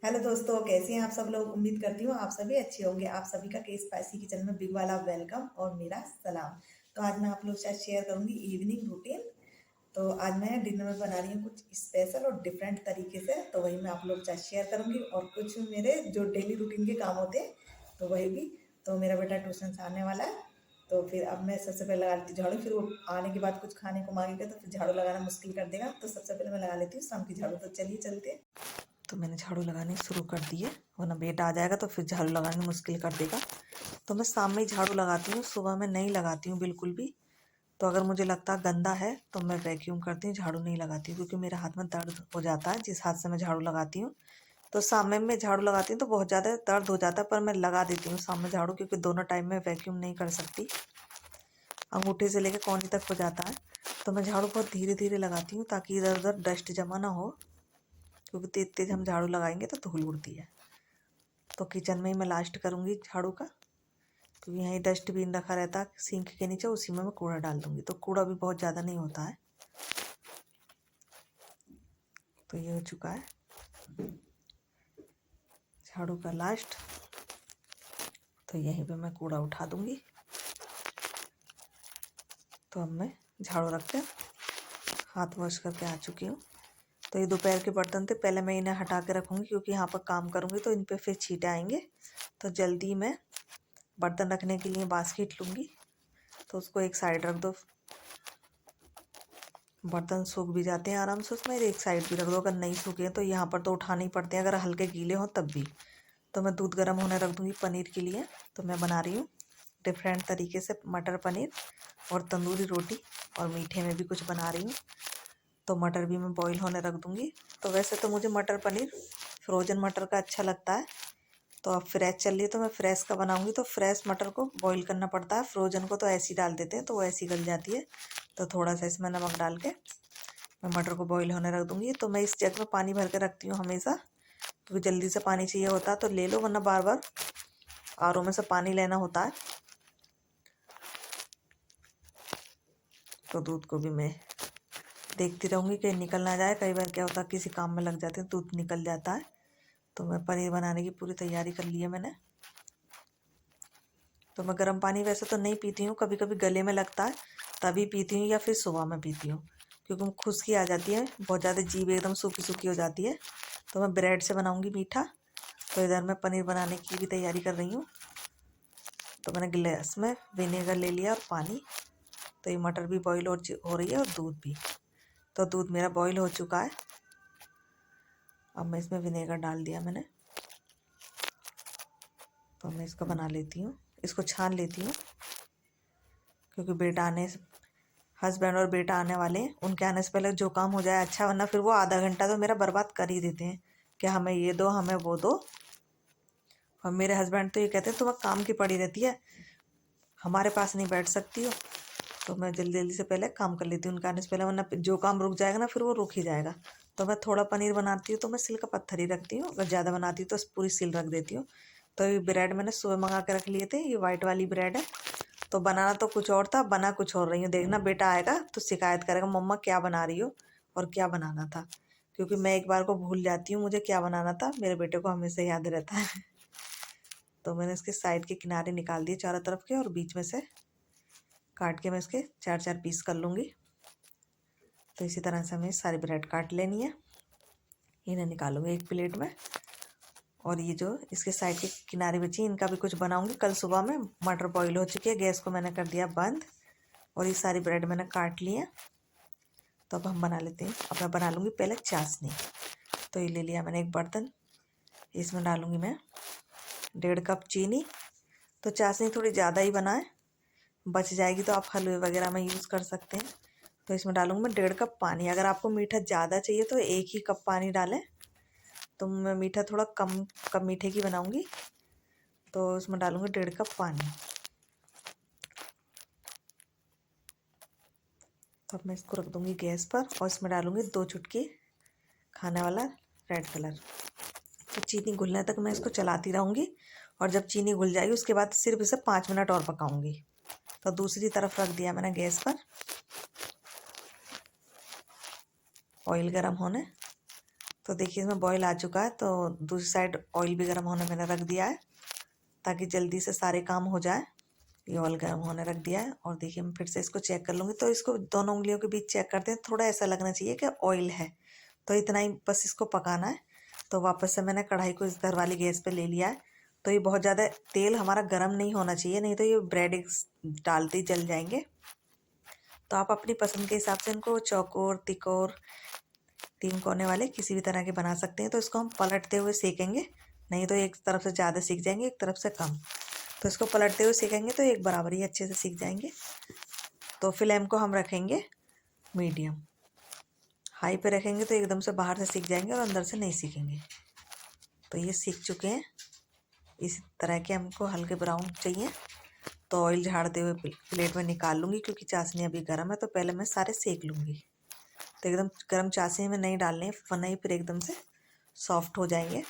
Hello दोस्तों, कैसे हैं आप सब लोग। उम्मीद करती हूँ आप सभी अच्छे होंगे। आप सभी का के स्पाइसी किचन में बिग वाला वेलकम और मेरा सलाम। तो आज मैं आप लोग के साथ शेयर करूंगी इवनिंग रूटीन। तो आज मैं डिनर में बना रही हूँ कुछ स्पेशल और डिफरेंट तरीके से, तो वही मैं आप लोग के साथ शेयर करूंगी। और कुछ मेरे जो डेली रूटीन के काम होते हैं तो वही भी। तो मेरा बेटा ट्यूशन से आने वाला है, तो फिर अब मैं सबसे पहले लगा लेती हूँ झाड़ू। फिर वो आने के बाद कुछ खाने को मांगेगा तो फिर झाड़ू लगाना मुश्किल कर देगा, तो सबसे पहले मैं लगा लेती हूँ शाम की झाड़ू। तो चलिए चलते हैं। तो मैंने झाड़ू लगाने शुरू कर दी है, वरना बेटा आ जाएगा तो फिर झाड़ू लगाने मुश्किल कर देगा। तो मैं शाम में ही झाड़ू लगाती हूँ, सुबह में नहीं लगाती हूँ बिल्कुल भी। तो अगर मुझे लगता है गंदा है तो मैं वैक्यूम करती हूँ, झाड़ू नहीं लगाती हूँ, क्योंकि मेरे हाथ में दर्द हो जाता है जिस हाथ से मैं झाड़ू लगाती हूँ। तो शाम में मैं झाड़ू लगाती हूँ तो बहुत ज़्यादा दर्द हो जाता है, पर मैं लगा देती हूँ शाम में झाड़ू, क्योंकि दोनों टाइम में वैक्यूम नहीं कर सकती, अंगूठे से लेकर कौनी तक हो जाता है। तो मैं झाड़ू बहुत धीरे धीरे लगाती हूँ ताकि इधर उधर डस्ट जमा ना हो, क्योंकि तेज तेज हम झाड़ू लगाएंगे तो धूल उड़ती है। तो किचन में ही मैं लास्ट करूँगी झाड़ू का, क्योंकि यहीं डस्टबिन रखा रहता है सिंक के नीचे, उसी में मैं कूड़ा डाल दूँगी, तो कूड़ा भी बहुत ज़्यादा नहीं होता है। तो ये हो चुका है झाड़ू का लास्ट। तो यहीं पे मैं कूड़ा उठा दूँगी। तो अब मैं झाड़ू रख के हाथ वॉश करके आ चुकी हूँ। तो ये दोपहर के बर्तन थे, पहले मैं इन्हें हटा के रखूँगी, क्योंकि यहाँ पर काम करूँगी तो इन पे फिर छींटे आएंगे। तो जल्दी मैं बर्तन रखने के लिए बास्केट लूँगी, तो उसको एक साइड रख दो। बर्तन सूख भी जाते हैं आराम से उसमें, एक साइड भी रख दो। अगर नहीं सूखे हैं तो यहाँ पर तो उठाने ही पड़ते हैं, अगर हल्के गीले हों तब भी। तो मैं दूध गर्म होने रख दूँगी पनीर के लिए। तो मैं बना रही हूँ डिफरेंट तरीके से मटर पनीर और तंदूरी रोटी, और मीठे में भी कुछ बना रही हूँ। तो मटर भी मैं बॉईल होने रख दूँगी। तो वैसे तो मुझे मटर पनीर फ्रोज़न मटर का अच्छा लगता है, तो अब फ्रेश चल रही है तो मैं फ्रेश का बनाऊँगी। तो फ्रेश मटर को बॉईल करना पड़ता है, फ्रोज़न को तो ऐसे ही डाल देते हैं तो वो ऐसी गल जाती है। तो थोड़ा सा इसमें नमक डाल के मैं मटर को बॉईल होने रख दूँगी। तो मैं इस जग में पानी भर के रखती हूँ हमेशा, क्योंकि जल्दी से पानी चाहिए होता है तो ले लो, वरना बार बार आर ओ में से पानी लेना होता है। तो दूध को भी मैं देखती रहूँगी कि निकल ना जाए, कई बार क्या होता है किसी काम में लग जाते हैं दूध निकल जाता है। तो मैं पनीर बनाने की पूरी तैयारी कर ली है मैंने। तो मैं गर्म पानी वैसे तो नहीं पीती हूँ, कभी कभी गले में लगता है तभी पीती हूँ, या फिर सुबह में पीती हूँ, क्योंकि खुश्की आ जाती है, बहुत ज़्यादा जीभ एकदम सूखी सूखी हो जाती है। तो मैं ब्रेड से बनाऊँगी मीठा। तो इधर मैं पनीर बनाने की भी तैयारी कर रही हूँ। तो मैंने गिलास में विनेगर ले लिया और पानी। तो ये मटर भी बॉईल हो रही है और दूध भी। तो दूध मेरा बॉईल हो चुका है। अब मैं इसमें विनेगर डाल दिया मैंने। तो मैं इसको बना लेती हूँ, इसको छान लेती हूँ, क्योंकि बेटा आने से हस्बैंड और बेटा आने वाले हैं, उनके आने से पहले जो काम हो जाए अच्छा, वरना फिर वो आधा घंटा तो मेरा बर्बाद कर ही देते हैं कि हमें ये दो हमें वो दो। और मेरे हस्बैंड तो ये कहते हैं तुम्हें काम की पड़ी रहती है, हमारे पास नहीं बैठ सकती हो। तो मैं जल्दी जल्दी से पहले काम कर लेती हूँ उनके आने से पहले, वरना जो काम रुक जाएगा ना फिर वो रुक ही जाएगा। तो मैं थोड़ा पनीर बनाती हूँ तो मैं सिल का पत्थर ही रखती हूँ, अगर ज़्यादा बनाती हूँ तो पूरी सिल रख देती हूँ। तो ये ब्रेड मैंने सुबह मंगा के रख लिए थे, ये वाइट वाली ब्रेड है। तो बनाना तो कुछ और था, बना कुछ और रही हूँ। देखना बेटा आएगा तो शिकायत करेगा मम्मा क्या बना रही हो और क्या बनाना था, क्योंकि मैं एक बार को भूल जाती हूँ मुझे क्या बनाना था, मेरे बेटे को हमेशा याद रहता है। तो मैंने इसके साइड के किनारे निकाल दिए चारों तरफ के, और बीच में से काट के मैं इसके चार चार पीस कर लूँगी। तो इसी तरह से हमें सारी ब्रेड काट लेनी है। इन्हें निकालूंगी एक प्लेट में, और ये जो इसके साइड के किनारे बची इनका भी कुछ बनाऊंगी। कल सुबह में मटर बॉईल हो चुकी है, गैस को मैंने कर दिया बंद, और ये सारी ब्रेड मैंने काट ली है। तो अब हम बना लेते हैं। अब मैं बना लूँगी पहले चाशनी। तो ये ले लिया मैंने एक बर्तन, इसमें डालूँगी मैं 1.5 कप चीनी। तो चाशनी थोड़ी ज़्यादा ही बनाएं, बच जाएगी तो आप हलवे वगैरह में यूज़ कर सकते हैं। तो इसमें डालूँगी मैं 1.5 कप पानी। अगर आपको मीठा ज़्यादा चाहिए तो 1 ही कप पानी डालें। तो मैं मीठा थोड़ा कम मीठे की बनाऊँगी, तो उसमें डालूँगी 1.5 कप पानी। तो अब मैं इसको रख दूँगी गैस पर, और इसमें डालूँगी 2 चुटकी खाने वाला रेड कलर। तो चीनी घुलने तक मैं इसको चलाती रहूँगी, और जब चीनी घुल जाएगी उसके बाद सिर्फ इसे 5 मिनट और पकाऊँगी। तो दूसरी तरफ रख दिया मैंने गैस पर ऑयल गर्म होने। तो देखिए इसमें बॉईल आ चुका है, तो दूसरी साइड ऑयल भी गर्म होने मैंने रख दिया है ताकि जल्दी से सारे काम हो जाए। ये ऑयल गर्म होने रख दिया है और देखिए मैं फिर से इसको चेक कर लूँगी। तो इसको दोनों उंगलियों के बीच चेक करते हैं, थोड़ा ऐसा लगना चाहिए कि ऑयल है, तो इतना ही बस इसको पकाना है। तो वापस से मैंने कढ़ाई को इस घर वाली गैस पे ले लिया है। तो ये बहुत ज़्यादा तेल हमारा गर्म नहीं होना चाहिए, नहीं तो ये ब्रेड डालते ही जल जाएंगे। तो आप अपनी पसंद के हिसाब से इनको चौकोर, तिकोर, 3 कोने वाले किसी भी तरह के बना सकते हैं। तो इसको हम पलटते हुए सेकेंगे, नहीं तो एक तरफ से ज़्यादा सीख जाएंगे, एक तरफ से कम। तो इसको पलटते हुए सेकेंगे तो एक बराबर ही अच्छे से सीख जाएंगे। तो फ्लेम को हम रखेंगे मीडियम, हाई पे रखेंगे तो एकदम से बाहर से सीख जाएंगे और अंदर से नहीं सीखेंगे। तो ये सीख चुके हैं, इसी तरह के हमको हल्के ब्राउन चाहिए। तो ऑयल झाड़ते हुए प्लेट में निकाल लूँगी, क्योंकि चाशनी अभी गर्म है, तो पहले मैं सारे सेक लूँगी। तो एकदम गर्म चाशनी में नहीं डालने हैं, वरना ही फिर एकदम से सॉफ्ट हो जाएंगे।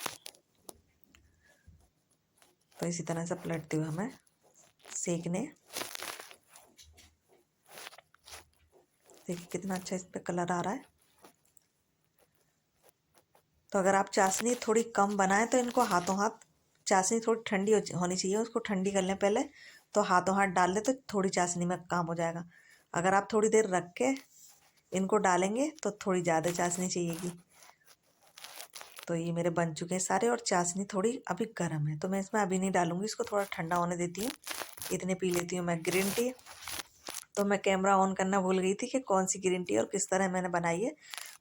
तो इसी तरह से पलटते हुए हमें सेकने। देखिए कितना अच्छा इस पर कलर आ रहा है। तो अगर आप चाशनी थोड़ी कम बनाएं तो इनको हाथों हाथ, चाशनी थोड़ी ठंडी होनी चाहिए, उसको ठंडी कर लें पहले, तो हाथों हाथ डाल लें तो थोड़ी चाशनी में काम हो जाएगा। अगर आप थोड़ी देर रख के इनको डालेंगे तो थोड़ी ज़्यादा चाशनी चाहिएगी। तो ये मेरे बन चुके हैं सारे और चाशनी थोड़ी अभी गर्म है, तो मैं इसमें अभी नहीं डालूँगी, इसको थोड़ा ठंडा होने देती हूँ। इतने पी लेती हूँ मैं ग्रीन टी। तो मैं कैमरा ऑन करना भूल गई थी कि कौन सी ग्रीन टी और किस तरह मैंने बनाई है।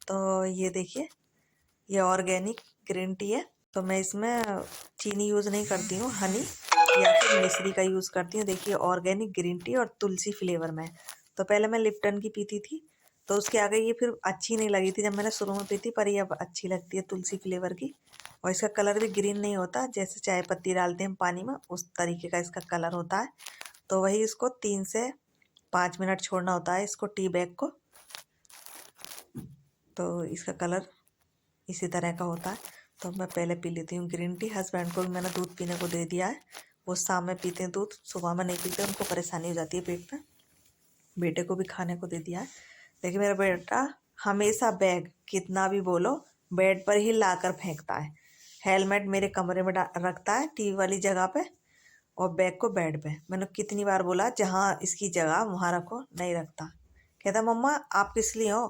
तो ये देखिए, ये ऑर्गेनिक ग्रीन टी है। तो मैं इसमें चीनी यूज़ नहीं करती हूँ, हनी या फिर मिश्री का यूज़ करती हूँ। देखिए ऑर्गेनिक ग्रीन टी और तुलसी फ्लेवर में। तो पहले मैं लिप्टन की पीती थी, तो उसके आगे ये फिर अच्छी नहीं लगी थी जब मैंने शुरू में पी थी, पर ये अब अच्छी लगती है तुलसी फ्लेवर की। और इसका कलर भी ग्रीन नहीं होता, जैसे चाय पत्ती डालते हैं हम पानी में उस तरीके का इसका कलर होता है। तो वही इसको 3 से 5 मिनट छोड़ना होता है इसको, टी बैग को। तो इसका कलर इसी तरह का होता है। तो मैं पहले पी लेती हूँ ग्रीन टी। हस्बैंड को भी मैंने दूध पीने को दे दिया है, वो शाम में पीते हैं दूध, सुबह में नहीं पीते, उनको परेशानी हो जाती है पेट में। बेटे को भी खाने को दे दिया है। देखिए मेरा बेटा हमेशा बैग कितना भी बोलो बेड पर ही ला कर फेंकता है। हेलमेट मेरे कमरे में रखता है टीवी वाली जगह पे, और बैग को बेड पे। मैंने कितनी बार बोला जहाँ इसकी जगह वहाँ रखो, नहीं रखता। कहता मम्मा आप किस लिए हो,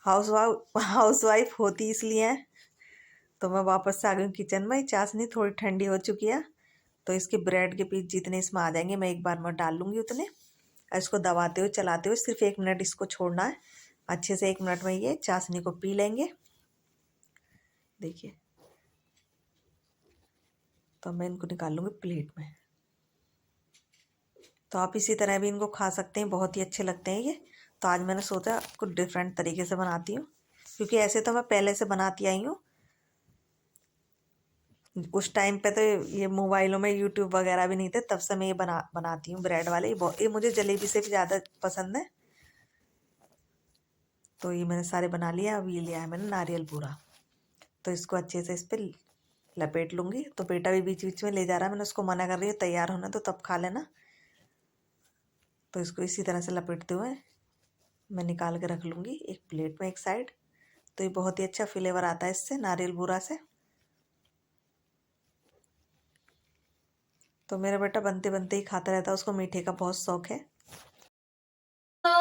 हाउस वाइफ होती इसलिए है। तो मैं वापस से आ गई किचन में। चाशनी थोड़ी ठंडी हो चुकी है, तो इसके ब्रेड के पीस जितने इसमें आ जाएंगे मैं एक बार में डाल लूँगी उतने। इसको दबाते हुए चलाते हुए सिर्फ 1 मिनट इसको छोड़ना है, अच्छे से 1 मिनट में ये चाशनी को पी लेंगे। देखिए, तो मैं इनको निकाल लूँगी प्लेट में। तो आप इसी तरह भी इनको खा सकते हैं, बहुत ही अच्छे लगते हैं ये। तो आज मैंने सोचा कुछ डिफरेंट तरीके से बनाती हूँ, क्योंकि ऐसे तो मैं पहले से बनाती आई हूँ। उस टाइम पे तो ये मोबाइलों में यूट्यूब वगैरह भी नहीं थे, तब से मैं ये बनाती हूँ ब्रेड वाले। ये मुझे जलेबी से भी ज़्यादा पसंद है। तो ये मैंने सारे बना लिया। अब ये लिया है मैंने नारियल पूरा, तो इसको अच्छे से इस पर लपेट लूँगी। तो बेटा भी बीच बीच में ले जा रहा है, मैंने उसको मना कर रही है तैयार होना तो तब खा लेना। तो इसको इसी तरह से लपेटते हुए मैं निकाल के रख लूँगी एक प्लेट में एक साइड। तो ये बहुत ही अच्छा फ्लेवर आता है इससे, नारियल बूरा से। तो मेरा बेटा बनते बनते ही खाता रहता है, उसको मीठे का बहुत शौक है। तो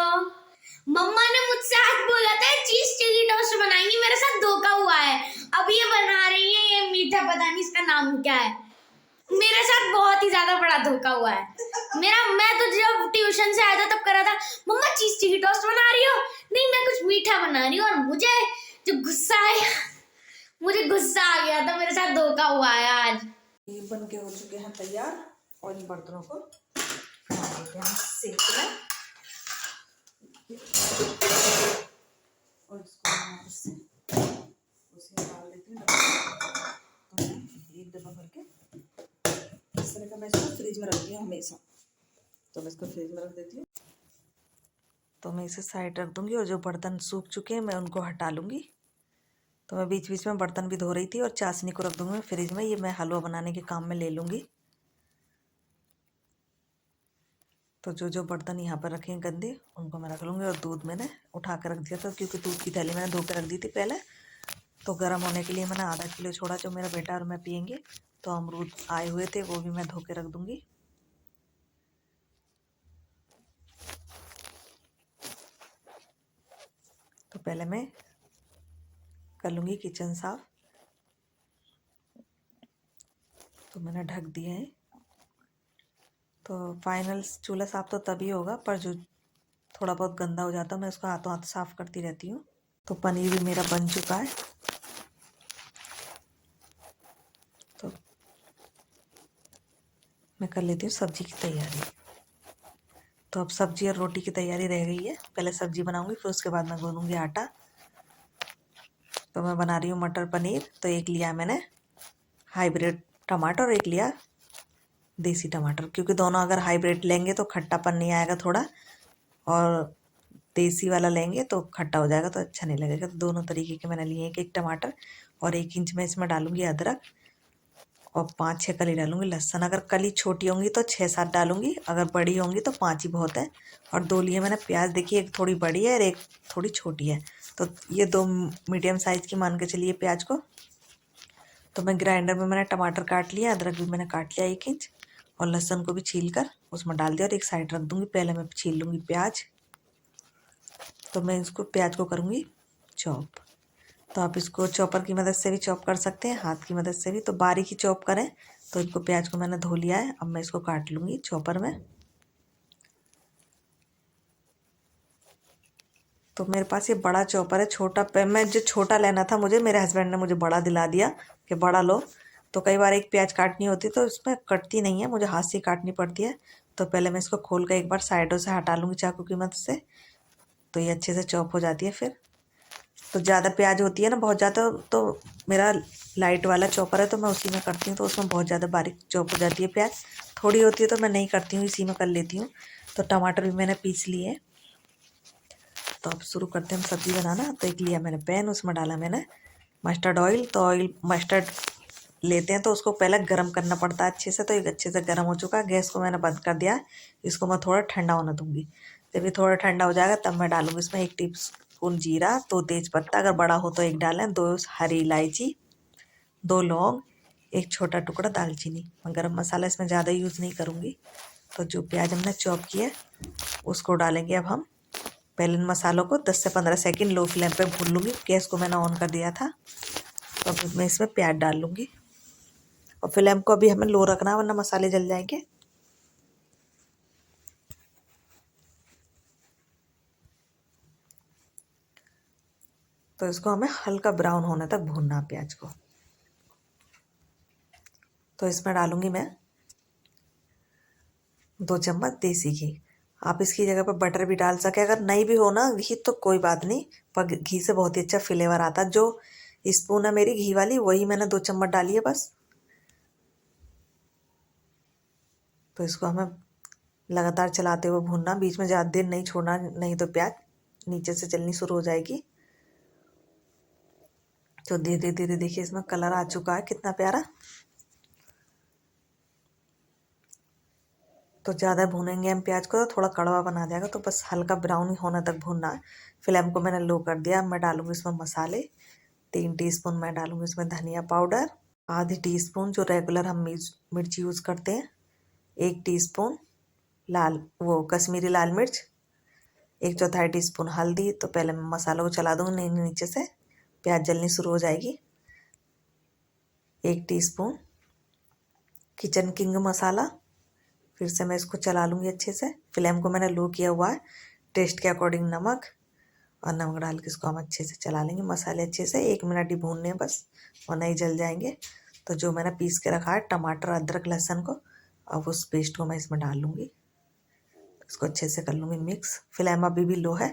मम्मा ने मुझसे आज बोला था चीज चिली टोस्ट बनाएंगी, मेरे साथ धोखा हुआ है। अब ये बना रही है ये मीठा, पता नहीं इसका नाम क्या है। मेरे साथ बहुत ही ज्यादा बड़ा धोखा हुआ है मैं तो जब ट्यूशन से आया था तब कर रहा था मम्मा चीज चिली टोस्ट बना रही हो, नहीं मैं कुछ मीठा बना रही हूँ। और मुझे जो गुस्सा आया, मुझे गुस्सा आ गया था, मेरे साथ धोखा हुआ है आज। ये बन के हो चुके हैं तैयार, और इन बर्तनों को हम सेक लें और इसको उसे डाल देती हूँ। तो मैं एक डब्बा भर के इस तरह का मैं इसको फ्रिज में रखती हूँ हमेशा। तो मैं इसको फ्रिज में रख देती हूँ। तो मैं इसे साइड रख दूँगी, और जो बर्तन सूख चुके हैं मैं उनको हटा लूँगी। तो मैं बीच बीच में बर्तन भी धो रही थी, और चाशनी को रख दूँगी फ्रिज में। ये मैं हलवा बनाने के काम में ले लूँगी। तो जो बर्तन यहाँ पर रखे हैं गंदे उनको मैं रख लूँगी। और दूध मैंने उठा कर रख दिया था, क्योंकि दूध की थैली मैंने धो कर रख दी थी पहले। तो गर्म होने के लिए मैंने आधा किलो छोड़ा, जो मेरा बेटा और मैं पियेंगे। तो अमरूद आए हुए थे, वो भी मैं धो के रख दूँगी। तो पहले मैं कर लूँगी किचन साफ। तो मैंने ढक दिया है। तो फाइनल चूल्हा साफ तो तभी होगा, पर जो थोड़ा बहुत गंदा हो जाता है मैं उसको हाथों हाथ साफ करती रहती हूँ। तो पनीर भी मेरा बन चुका है। तो मैं कर लेती हूँ सब्जी की तैयारी। तो अब सब्जी और रोटी की तैयारी रह गई है। पहले सब्जी बनाऊंगी, फिर उसके बाद मैं गूंदूंगी आटा। तो मैं बना रही हूँ मटर पनीर। तो एक लिया मैंने हाइब्रिड टमाटर और एक लिया देसी टमाटर, क्योंकि दोनों अगर हाइब्रिड लेंगे तो खट्टापन नहीं आएगा थोड़ा, और देसी वाला लेंगे तो खट्टा हो जाएगा तो अच्छा नहीं लगेगा। तो दोनों तरीके के मैंने लिए। एक टमाटर और 1 इंच में इसमें डालूंगी अदरक, और 5-6 कली डालूंगी लहसुन। अगर कली छोटी होंगी तो 6-7 डालूंगी, अगर बड़ी होंगी तो 5 ही बहुत है। और 2 लिए मैंने प्याज, देखिए एक थोड़ी बड़ी है और एक थोड़ी छोटी है। तो ये 2 मीडियम साइज़ की मान के चलिए प्याज को। तो मैं ग्राइंडर में मैंने टमाटर काट लिया, अदरक भी मैंने काट लिया 1 इंच, और लहसुन को भी छील कर उसमें डाल दिया और एक साइड रख दूँगी। पहले मैं छील लूँगी प्याज। तो मैं इसको प्याज को करूँगी चॉप। तो आप इसको चॉपर की मदद से भी चॉप कर सकते हैं, हाथ की मदद से भी। तो बारीक ही चॉप करें। तो इनको प्याज को मैंने धो लिया है, अब मैं इसको काट लूँगी चॉपर में। तो मेरे पास ये बड़ा चॉपर है, छोटा पे मैं जो छोटा लेना था मुझे, मेरे हस्बैंड ने मुझे बड़ा दिला दिया कि बड़ा लो। तो कई बार एक प्याज काटनी होती तो इसमें कटती नहीं है, मुझे हाथ से काटनी पड़ती है। तो पहले मैं इसको खोल कर एक बार साइडों से हटा लूँगी चाकू की मदद से। तो ये अच्छे से चॉप हो जाती है फिर। तो ज़्यादा प्याज होती है ना, बहुत ज़्यादा, तो मेरा लाइट वाला चॉपर है तो मैं उसी में करती हूँ। तो उसमें बहुत ज़्यादा बारीक चॉप हो जाती है प्याज। थोड़ी होती है तो मैं नहीं करती हूँ, इसी में कर लेती हूँ। तो टमाटर भी मैंने पीस लिए। तो अब शुरू करते हैं हम सब्ज़ी बनाना। तो एक लिया मैंने पैन, उसमें डाला मैंने मस्टर्ड ऑयल। तो ऑयल मस्टर्ड लेते हैं तो उसको पहले गर्म करना पड़ता है अच्छे से। तो एक अच्छे से गर्म हो चुका है, गैस को मैंने बंद कर दिया। इसको मैं थोड़ा ठंडा होने दूँगी। जब ये थोड़ा ठंडा हो जाएगा तब मैं डालूँगी इसमें 1 टीस्पून जीरा, 2 तेज़पत्ता, अगर बड़ा हो तो 1 डालें, 2 हरी इलायची, 2 लौंग, 1 छोटा टुकड़ा दालचीनी। मैं गरम मसाला इसमें ज़्यादा यूज़ नहीं करूँगी। तो जो प्याज हमने चॉप किया उसको डालेंगे अब हम। पहले इन मसालों को 10 से 15 सेकंड लो फ्लेम पे भून लूँगी। गैस को मैंने ऑन कर दिया था। तो अब मैं इसमें प्याज डाल लूँगी, और फ्लेम को अभी हमें लो रखना है वरना मसाले जल जाएंगे। तो इसको हमें हल्का ब्राउन होने तक भूनना है प्याज को। तो इसमें डालूँगी मैं 2 चम्मच देसी घी। आप इसकी जगह पर बटर भी डाल सके, अगर नहीं भी हो ना घी तो कोई बात नहीं, पर घी से बहुत ही अच्छा फ्लेवर आता है। जो स्पून है मेरी घी वाली, वही मैंने 2 चम्मच डाली है बस। तो इसको हमें लगातार चलाते हुए भूनना, बीच में ज़्यादा देर नहीं छोड़ना, नहीं तो प्याज नीचे से जलनी शुरू हो जाएगी। तो धीरे धीरे देखिए इसमें कलर आ चुका है कितना प्यारा। तो ज़्यादा भूनेंगे हम प्याज को तो थोड़ा कड़वा बना जाएगा। तो बस हल्का ब्राउन होने तक भूनना है। फ्लेम को मैंने लो कर दिया। मैं डालूँगी इसमें मसाले। 3 टीस्पून मैं डालूँगी इसमें धनिया पाउडर, आधी टीस्पून जो रेगुलर हम मिर्च यूज़ करते हैं, 1 टीस्पून कश्मीरी लाल मिर्च, 1/4 टीस्पून हल्दी। तो पहले मैं मसालों को चला दूँगी नहीं नीचे से, प्याज जलनी शुरू हो जाएगी। 1 टीस्पून किचन किंग मसाला। फिर से मैं इसको चला लूँगी अच्छे से। फ्लेम को मैंने लो किया हुआ है। टेस्ट के अकॉर्डिंग नमक, और नमक डाल के इसको हम अच्छे से चला लेंगे। मसाले अच्छे से 1 मिनट ही भूनने हैं बस, वरना ही जल जाएंगे। तो जो मैंने पीस के रखा है टमाटर अदरक लहसुन को, अब उस पेस्ट को मैं इसमें डाल लूँगी। इसको अच्छे से कर लूँगी मिक्स। फ्लेम अभी भी लो है।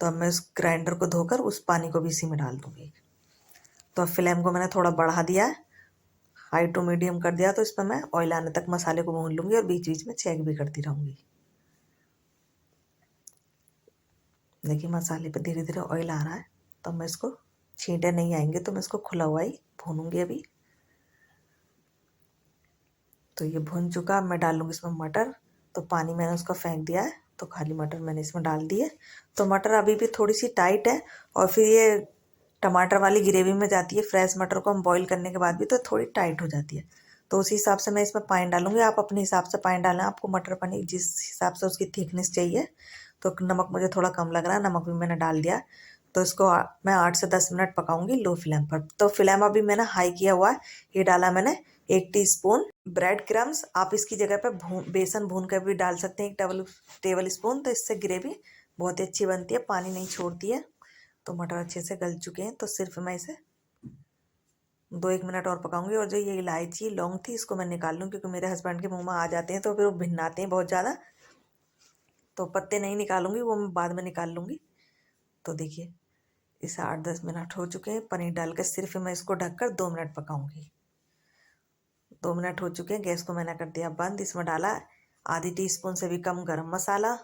तो अब मैं उस ग्राइंडर को धोकर उस पानी को भी इसी में डाल दूँगी। तो अब फ्लेम को मैंने थोड़ा बढ़ा दिया है, हाई टू मीडियम कर दिया। तो इस पर मैं ऑयल आने तक मसाले को भून लूँगी और बीच बीच में चेक भी करती रहूँगी। देखिए मसाले पे धीरे धीरे ऑयल आ रहा है। तो मैं इसको, छींटे नहीं आएंगे तो मैं इसको खुला हुआ ही भूनूंगी अभी। तो ये भुन चुका। मैं डाल लूँगी इसमें मटर। तो पानी मैंने उसका फेंक दिया है, तो खाली मटर मैंने इसमें डाल दिए। तो मटर अभी भी थोड़ी सी टाइट है, और फिर ये टमाटर वाली ग्रेवी में जाती है। फ्रेश मटर को हम बॉईल करने के बाद भी तो थोड़ी टाइट हो जाती है, तो उसी हिसाब से मैं इसमें पानी डालूंगी। आप अपने हिसाब से पानी डालना, आपको मटर पनीर जिस हिसाब से उसकी थिकनेस चाहिए। तो नमक मुझे थोड़ा कम लग रहा है, नमक भी मैंने डाल दिया। तो इसको मैं 8 से 10 मिनट पकाऊंगी लो फ्लेम पर। तो फ्लेम अभी मैंने हाई किया हुआ है। ये डाला मैंने 1 टीस्पून ब्रेड क्रम्स। आप इसकी जगह पे बेसन भून कर भी डाल सकते हैं 1 टेबल स्पून। तो इससे ग्रेवी बहुत ही अच्छी बनती है, पानी नहीं छोड़ती है। तो मटर अच्छे से गल चुके हैं, तो सिर्फ मैं इसे 2-1 मिनट और पकाऊंगी। और जो ये इलायची लौंग थी इसको मैं निकाल लूँ, क्योंकि मेरे हस्बैंड के मुंह में आ जाते हैं तो फिर वो भिन्नाते हैं बहुत ज़्यादा। तो पत्ते नहीं निकालूंगी, वो मैं बाद में निकाल लूँगी। तो देखिए इसे 8-10 मिनट हो चुके हैं। पनीर डाल कर सिर्फ मैं इसको ढककर 2 मिनट पकाऊंगी। 2 मिनट हो चुके हैं, गैस को मैंने कर दिया बंद। इसमें डाला आधी टीस्पून से भी कम गरम मसाला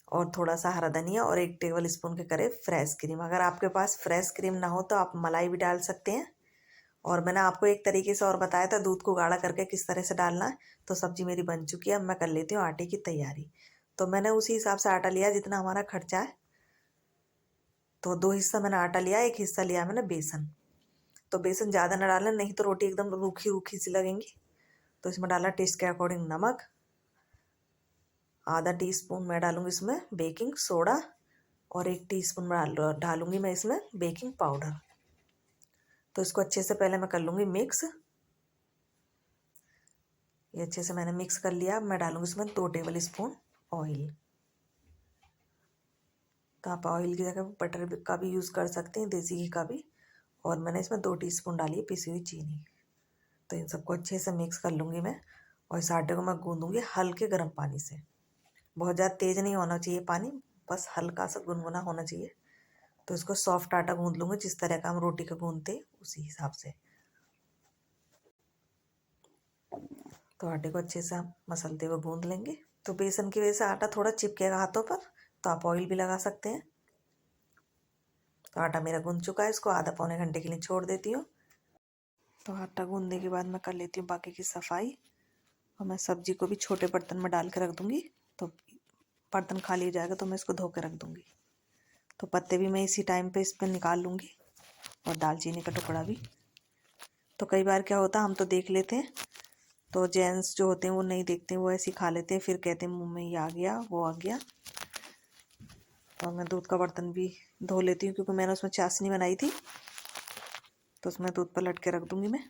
और थोड़ा सा हरा धनिया और 1 टेबल स्पून के करीब फ्रेश क्रीम। अगर आपके पास फ्रेश क्रीम ना हो तो आप मलाई भी डाल सकते हैं। और मैंने आपको एक तरीके से और बताया था दूध को गाढ़ा करके किस तरह से डालना है। तो सब्जी मेरी बन चुकी है, अब मैं कर लेती हूँ आटे की तैयारी। तो मैंने उसी हिसाब से आटा लिया जितना हमारा खर्चा है। तो 2 हिस्सा मैंने आटा लिया, 1 हिस्सा लिया मैंने बेसन। तो बेसन ज़्यादा ना डालें, नहीं तो रोटी एकदम रूखी रूखी सी लगेंगी। तो इसमें डाला टेस्ट के अकॉर्डिंग नमक। आधा टीस्पून मैं डालूंगी इसमें बेकिंग सोडा और 1 टीस्पून डालूंगी मैं इसमें बेकिंग पाउडर। तो इसको अच्छे से पहले मैं कर लूँगी मिक्स। ये अच्छे से मैंने मिक्स कर लिया। अब मैं डालूंगी इसमें 2 टेबल स्पून ऑयल। तो आप ऑयल की जगह बटर का भी यूज़ कर सकते हैं, देसी घी का भी। और मैंने इसमें 2 टीस्पून डाली है पिसी हुई चीनी। तो इन सबको अच्छे से मिक्स कर लूँगी मैं। और इस आटे को मैं गूँधूँगी हल्के गर्म पानी से। बहुत ज़्यादा तेज़ नहीं होना चाहिए पानी, बस हल्का सा गुनगुना होना चाहिए। तो इसको सॉफ्ट आटा गूँध लूँगी, जिस तरह का हम रोटी का गूँधते हैं उसी हिसाब से। तो आटे को अच्छे से हम मसलते हुए गूँध लेंगे। तो बेसन की वजह से आटा थोड़ा चिपकेगा हाथों पर, तो आप ऑयल भी लगा सकते हैं। तो आटा मेरा गूँध चुका है, इसको आधा पौने घंटे के लिए छोड़ देती हूँ। तो आटा गूँधने के बाद मैं कर लेती हूँ बाकी की सफाई। और मैं सब्जी को भी छोटे बर्तन में डाल के रख दूँगी। तो बर्तन खाली हो जाएगा तो मैं इसको धो के रख दूँगी। तो पत्ते भी मैं इसी टाइम पे इस पर निकाल लूँगी, और दालचीनी का टुकड़ा भी। तो कई बार क्या होता है हम तो देख लेते हैं, तो जेंट्स जो होते हैं वो नहीं देखते हैं, वो ऐसे ही खा लेते हैं, फिर कहते हैं मुंह में ये आ गया वो आ गया। और मैं दूध का बर्तन भी धो लेती हूँ, क्योंकि मैंने उसमें चाशनी बनाई थी। तो उसमें दूध पलट के रख दूँगी मैं।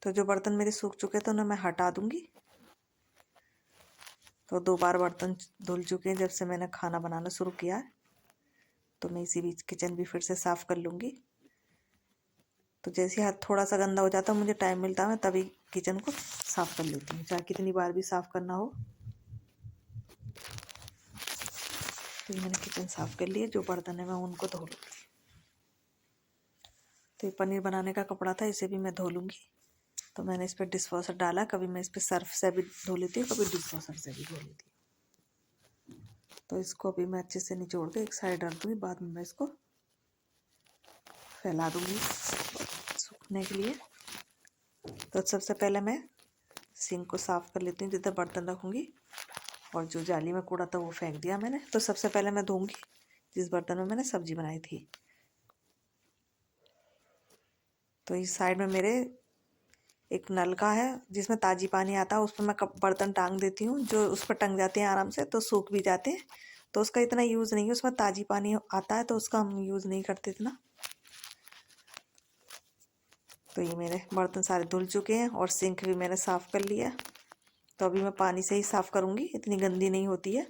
तो जो बर्तन मेरे सूख चुके थे उन्हें मैं हटा दूँगी। तो 2 बार बर्तन धुल चुके हैं जब से मैंने खाना बनाना शुरू किया है। तो मैं इसी बीच किचन भी फिर से साफ़ कर लूँगी। तो जैसे हाथ थोड़ा सा गंदा हो जाता है, मुझे टाइम मिलता है, मैं तभी किचन को साफ़ कर लेती हूँ, चाहे कितनी बार भी साफ़ करना हो। तो ये मैंने किचन साफ़ कर लिए, जो बर्तन है मैं उनको धो लूँगी। तो ये पनीर बनाने का कपड़ा था, इसे भी मैं धो लूँगी। तो मैंने इस पर डिश वॉशर डाला, कभी मैं इस पर सर्फ से भी धो लेती हूँ, कभी डिश वॉशर से भी धो लेती हूँ। तो इसको अभी मैं अच्छे से निचोड़ के एक साइड रख दूँगी, बाद में मैं इसको फैला दूँगी सूखने के लिए। तो सबसे पहले मैं सिंक को साफ़ कर लेती हूँ जिधर बर्तन रखूँगी, और जो जाली में कूड़ा था वो फेंक दिया मैंने। तो सबसे पहले मैं धोऊँगी जिस बर्तन में मैंने सब्जी बनाई थी। तो इस साइड में मेरे एक नलका है जिसमें ताज़ी पानी आता है, उस पर मैं बर्तन टांग देती हूँ, जो उस पर टंग जाते हैं आराम से, तो सूख भी जाते हैं। तो उसका इतना यूज़ नहीं है, उसमें ताज़ी पानी आता है तो उसका हम यूज़ नहीं करते इतना। तो ये मेरे बर्तन सारे धुल चुके हैं, और सिंक भी मैंने साफ़ कर लिया। तो अभी मैं पानी से ही साफ़ करूँगी, इतनी गंदी नहीं होती है।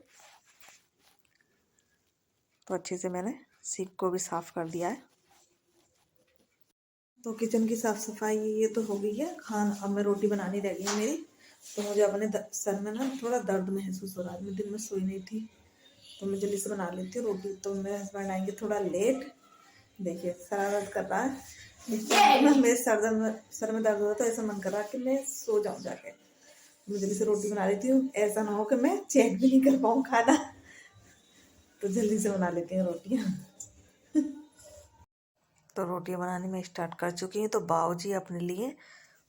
तो अच्छे से मैंने सिंक को भी साफ़ कर दिया है। तो किचन की साफ़ सफाई ये तो हो गई है। अब मैं रोटी बनानी रह गई है मेरी। तो मुझे अपने सर में ना थोड़ा दर्द महसूस हो रहा है, मैं दिन में सोई नहीं थी, तो मैं जल्दी से बना लेती हूँ रोटी। तो मेरे हस्बैंड आएंगे थोड़ा लेट। देखिए शरारत कर रहा है, मेरे सर में दर्द होता है, तो ऐसा मन कर रहा है कि मैं सो जाऊँ जाके। मैं जल्दी से रोटी बना लेती हूँ, ऐसा ना हो कि मैं चेक भी नहीं कर पाऊँ खाना। तो जल्दी से बना लेती हूँ रोटियाँ। तो रोटियाँ बनाने में स्टार्ट कर चुकी हूँ। तो बाऊजी अपने लिए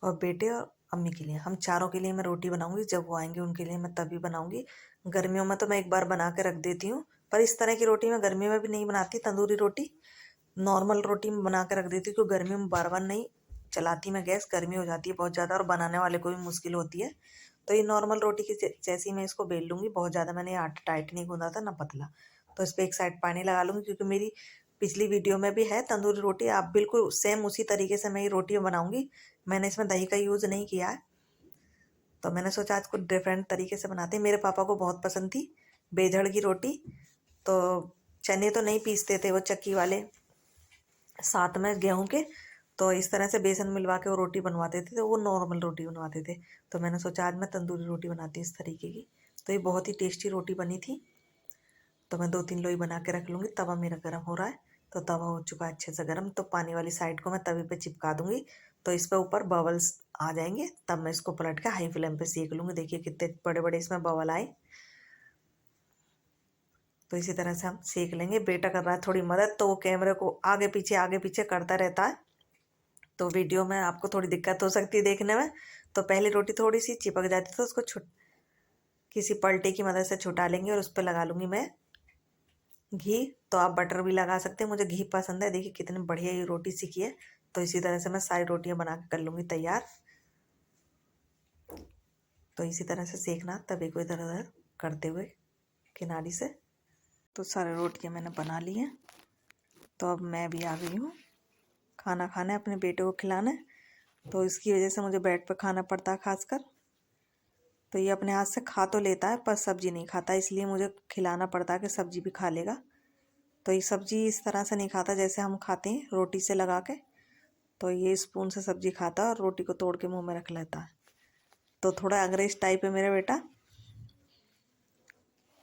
और बेटे और अम्मी के लिए, हम चारों के लिए मैं रोटी बनाऊंगी। जब वो आएंगे उनके लिए मैं तभी बनाऊंगी। गर्मियों में तो मैं एक बार बना के रख देती हूँ, पर इस तरह की रोटी मैं गर्मी में भी नहीं बनाती। तंदूरी रोटी नॉर्मल रोटी में बना के रख देती हूँ, क्योंकि गर्मी में बार बार नहीं चलाती मैं गैस, गर्मी हो जाती है बहुत ज़्यादा और बनाने वाले को भी मुश्किल होती है। तो ये नॉर्मल रोटी की जैसी मैं इसको बेल लूँगी। बहुत ज़्यादा मैंने आटा टाइट नहीं गूँधा था ना पतला। तो इस पर एक साइड पानी लगा लूँगी, क्योंकि मेरी पिछली वीडियो में भी है तंदूरी रोटी। आप बिल्कुल सेम उसी तरीके से मैं ये रोटी बनाऊँगी। मैंने इसमें दही का यूज़ नहीं किया है। तो मैंने सोचा आज कुछ डिफरेंट तरीके से बनाते हैं। मेरे पापा को बहुत पसंद थी बेझड़ की रोटी। तो चने तो नहीं पीसते थे वो चक्की वाले, साथ में गेहूं के। तो इस तरह से बेसन मिलवा के वो रोटी बनवाते थे, तो वो नॉर्मल रोटी बनवाते थे। तो मैंने सोचा आज मैं तंदूरी रोटी बनाती हूँ इस तरीके की। तो ये बहुत ही टेस्टी रोटी बनी थी। तो मैं 2-3 लोई बना के रख लूँगी। तवा मेरा गर्म हो रहा है, तो तवा हो चुका है अच्छे से गर्म। तो पानी वाली साइड को मैं तवे पे चिपका दूँगी। तो इस पर ऊपर बबल्स आ जाएंगे, तब मैं इसको पलट के हाई फ्लेम पे सेक लूँगी। देखिए कितने बड़े बड़े इसमें बबल आए। तो इसी तरह से हम सेक लेंगे। बेटा कर रहा है थोड़ी मदद, तो वो कैमरे को आगे पीछे करता रहता है। तो वीडियो में आपको थोड़ी दिक्कत हो सकती है देखने में। तो पहली रोटी थोड़ी सी चिपक जाती है, तो उसको किसी पलटे की मदद से छुटा लेंगे और उस पर लगा लूँगी मैं घी। तो आप बटर भी लगा सकते हैं, मुझे घी पसंद है। देखिए कितनी बढ़िया ये रोटी सीखी है। तो इसी तरह से मैं सारी रोटियां बना के कर लूँगी तैयार। तो इसी तरह से सेकना, तवे को इधर उधर करते हुए किनारी से। तो सारी रोटियां मैंने बना ली हैं। तो अब मैं भी आ गई हूँ खाना खाने, अपने बेटे को खिलाने। तो इसकी वजह से मुझे बेड पर खाना पड़ता है खासकर। तो ये अपने हाथ से खा तो लेता है पर सब्जी नहीं खाता, इसलिए मुझे खिलाना पड़ता है कि सब्जी भी खा लेगा। तो ये सब्जी इस तरह से नहीं खाता जैसे हम खाते हैं रोटी से लगा के। तो ये स्पून से सब्जी खाता है और रोटी को तोड़ के मुंह में रख लेता है। तो थोड़ा अंग्रेज टाइप है मेरा बेटा।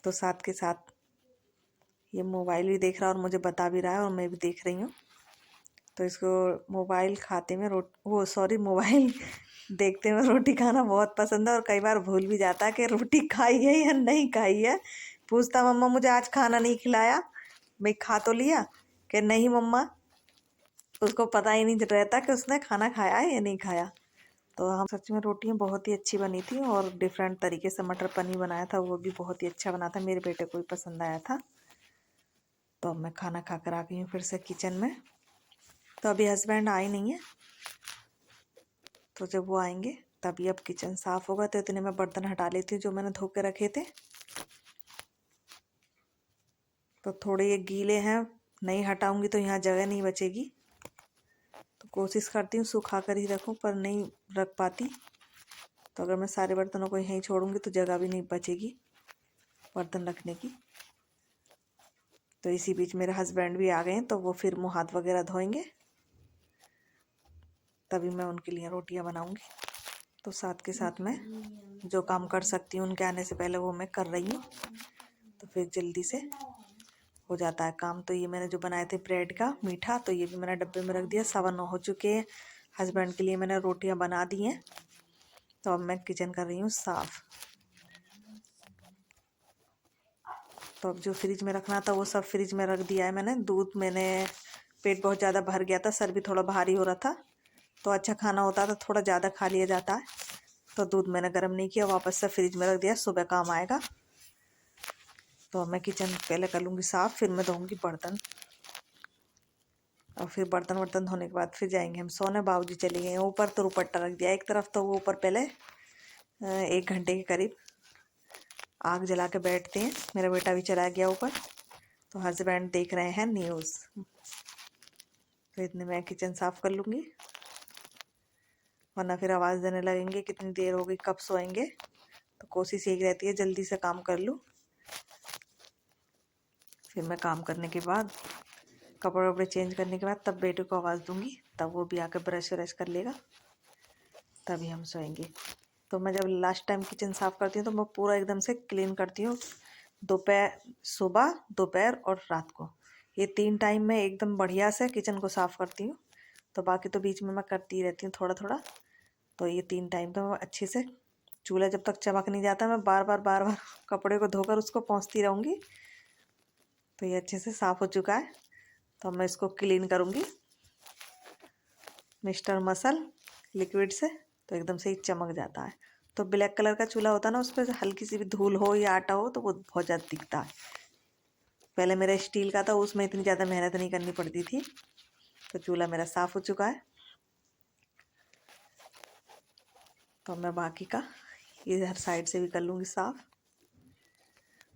तो साथ के साथ ये मोबाइल भी देख रहा है और मुझे बता भी रहा है, और मैं भी देख रही हूँ। तो इसको मोबाइल खाते में मोबाइल देखते में रोटी खाना बहुत पसंद है। और कई बार भूल भी जाता है कि रोटी खाई है या नहीं खाई है। पूछता मम्मा मुझे आज खाना नहीं खिलाया, मैं खा तो लिया कि नहीं मम्मा। उसको पता ही नहीं रहता कि उसने खाना खाया है या नहीं खाया। तो हम सच में रोटियां बहुत ही अच्छी बनी थी, और डिफरेंट तरीके से मटर पनीर बनाया था, वो भी बहुत ही अच्छा बना था। मेरे बेटे को भी पसंद आया था। तो अब मैं खाना खा कर आ गई हूँ फिर से किचन में। तो अभी हस्बैंड आए नहीं है, तो जब वो आएंगे तभी अब किचन साफ़ होगा। तो इतने में बर्तन हटा लेती हूँ जो मैंने धो के रखे थे। तो थोड़े ये गीले हैं, नहीं हटाऊंगी तो यहाँ जगह नहीं बचेगी। तो कोशिश करती हूँ सुखा कर ही रखूँ, पर नहीं रख पाती। तो अगर मैं सारे बर्तनों को यहीं छोड़ूंगी तो जगह भी नहीं बचेगी बर्तन रखने की। तो इसी बीच मेरे हस्बैंड भी आ गए हैं, तो वो फिर मुँह हाथ वगैरह धोएंगे, तभी मैं उनके लिए रोटियां बनाऊंगी। तो साथ के साथ मैं जो काम कर सकती हूँ उनके आने से पहले वो मैं कर रही हूँ। तो फिर जल्दी से हो जाता है काम। तो ये मैंने जो बनाए थे ब्रेड का मीठा, तो ये भी मैंने डब्बे में रख दिया। 9:15 हो चुके हैं। हस्बैंड के लिए मैंने रोटियां बना दी हैं। तो अब मैं किचन कर रही हूँ साफ़। तो अब जो फ्रिज में रखना था वो सब फ्रिज में रख दिया है मैंने। दूध मैंने, पेट बहुत ज़्यादा भर गया था, सर भी थोड़ा भारी हो रहा था। तो अच्छा खाना होता तो थोड़ा ज़्यादा खा लिया जाता है। तो दूध मैंने गर्म नहीं किया, वापस से फ्रिज में रख दिया, सुबह काम आएगा। तो मैं किचन पहले कर लूँगी साफ़, फिर मैं धोऊँगी बर्तन। और फिर बर्तन धोने के बाद फिर जाएंगे हम सोने। बाबूजी चले गए हैं ऊपर, तो दुपट्टा रख दिया एक तरफ। तो वो ऊपर पहले 1 घंटे के करीब आग जला के बैठते हैं। मेरा बेटा भी चला गया ऊपर। तो हस्बैंड देख रहे हैं न्यूज़। तो इतने मैं किचन साफ़ कर लूँगी, वरना फिर आवाज़ देने लगेंगे कितनी देर हो गई, कब सोएंगे। तो कोशिश यही रहती है जल्दी से काम कर लूँ। फिर मैं काम करने के बाद, कपड़े वपड़े चेंज करने के बाद, तब बेटे को आवाज़ दूंगी, तब वो भी आकर ब्रश व्रश कर लेगा, तभी हम सोएंगे। तो मैं जब लास्ट टाइम किचन साफ़ करती हूँ तो मैं पूरा एकदम से क्लीन करती हूँ। सुबह, दोपहर और रात को, ये 3 टाइम में एकदम बढ़िया से किचन को साफ़ करती हूँ। तो बाकी तो बीच में मैं करती ही रहती हूँ थोड़ा थोड़ा। तो ये 3 टाइम तो मैं अच्छे से, चूल्हा जब तक चमक नहीं जाता मैं बार बार कपड़े को धोकर उसको पोंछती रहूँगी। तो ये अच्छे से साफ़ हो चुका है। तो मैं इसको क्लीन करूँगी मिस्टर मसल लिक्विड से, तो एकदम से ही चमक जाता है। तो ब्लैक कलर का चूल्हा होता है ना, उस पर हल्की सी भी धूल हो या आटा हो तो वो बहुत ज़्यादा दिखता है। पहले मेरा स्टील का था, उसमें इतनी ज़्यादा मेहनत नहीं करनी पड़ती थी। तो चूल्हा मेरा साफ़ हो चुका है। तो मैं बाकी का इधर साइड से भी कर लूँगी साफ़।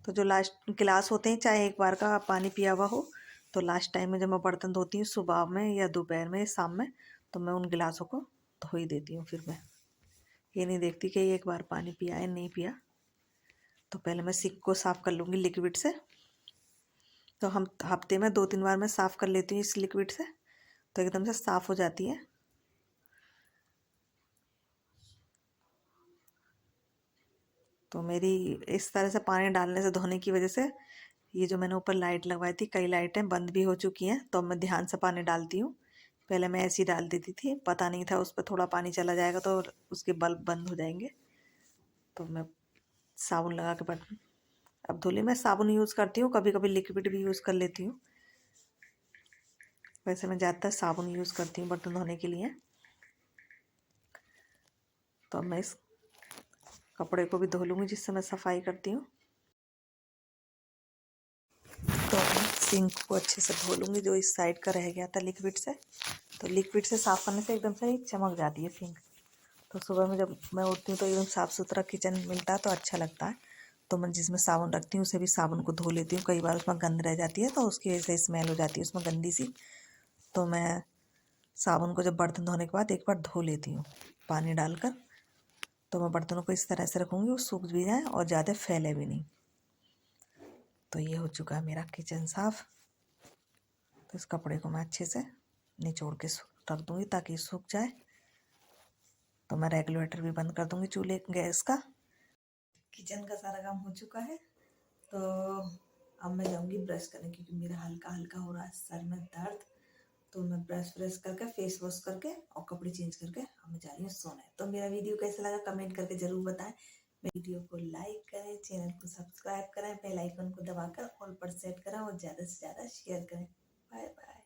तो जो लास्ट गिलास होते हैं, चाहे एक बार का पानी पिया हुआ हो, तो लास्ट टाइम में जब मैं बर्तन धोती हूँ सुबह में या दोपहर में या शाम में, तो मैं उन गिलासों को धो ही देती हूँ। फिर मैं ये नहीं देखती कि एक बार पानी पिया है नहीं पिया। तो पहले मैं सिंक को साफ़ कर लूँगी लिक्विड से। तो हम हफ्ते में 2-3 बार मैं साफ़ कर लेती हूँ इस लिक्विड से, तो एकदम से साफ़ हो जाती है। तो मेरी इस तरह से पानी डालने से, धोने की वजह से, ये जो मैंने ऊपर लाइट लगवाई थी, कई लाइटें बंद भी हो चुकी हैं। तो मैं ध्यान से पानी डालती हूँ। पहले मैं ऐसे ही डाल देती थी, पता नहीं था उस पर थोड़ा पानी चला जाएगा तो उसके बल्ब बंद हो जाएंगे। तो मैं साबुन लगा के बर्तन अब धुली। मैं साबुन यूज़ करती हूँ, कभी कभी लिक्विड भी यूज़ कर लेती हूँ। वैसे मैं ज़्यादातर साबुन यूज़ करती हूँ बर्तन धोने के लिए। तो अब मैं इस कपड़े को भी धो लूँगी जिससे मैं सफाई करती हूँ। तो मैं सिंक को अच्छे से धो लूँगी, जो इस साइड का रह गया था लिक्विड से। तो लिक्विड से साफ़ करने से एकदम से ही चमक जाती है सिंक। तो सुबह में जब मैं उठती हूँ तो एकदम साफ़ सुथरा किचन मिलता है, तो अच्छा लगता है। तो मैं जिसमें साबुन रखती हूँ उसे भी साबुन को धो लेती हूँ। कई बार उसमें गंद रह जाती है तो उसकी वजह से स्मेल हो जाती है उसमें गंदी सी। तो मैं साबुन को जब बर्तन धोने के बाद एक बार धो लेती हूँ पानी डालकर। तो मैं बर्तनों को इस तरह से रखूँगी वो सूख भी जाए और ज़्यादा फैले भी नहीं। तो ये हो चुका है मेरा किचन साफ़। तो इस कपड़े को मैं अच्छे से निचोड़ के रख दूँगी ताकि सूख जाए। तो मैं रेगुलेटर भी बंद कर दूँगी चूल्हे गैस का। किचन का सारा काम हो चुका है। तो अब मैं जाऊँगी ब्रश करने, क्योंकि मेरा हल्का हल्का हो रहा है सर में दर्द। तो मैं ब्रश करके फेस वॉश करके और कपड़े चेंज करके अब मैं जा रही हूँ सोने। तो मेरा वीडियो कैसा लगा कमेंट करके ज़रूर बताएं। वीडियो को लाइक करें, चैनल को सब्सक्राइब करें, बेल आइकन को दबाकर ऑल पर सेट करें और ज़्यादा से ज़्यादा शेयर करें। Bye bye.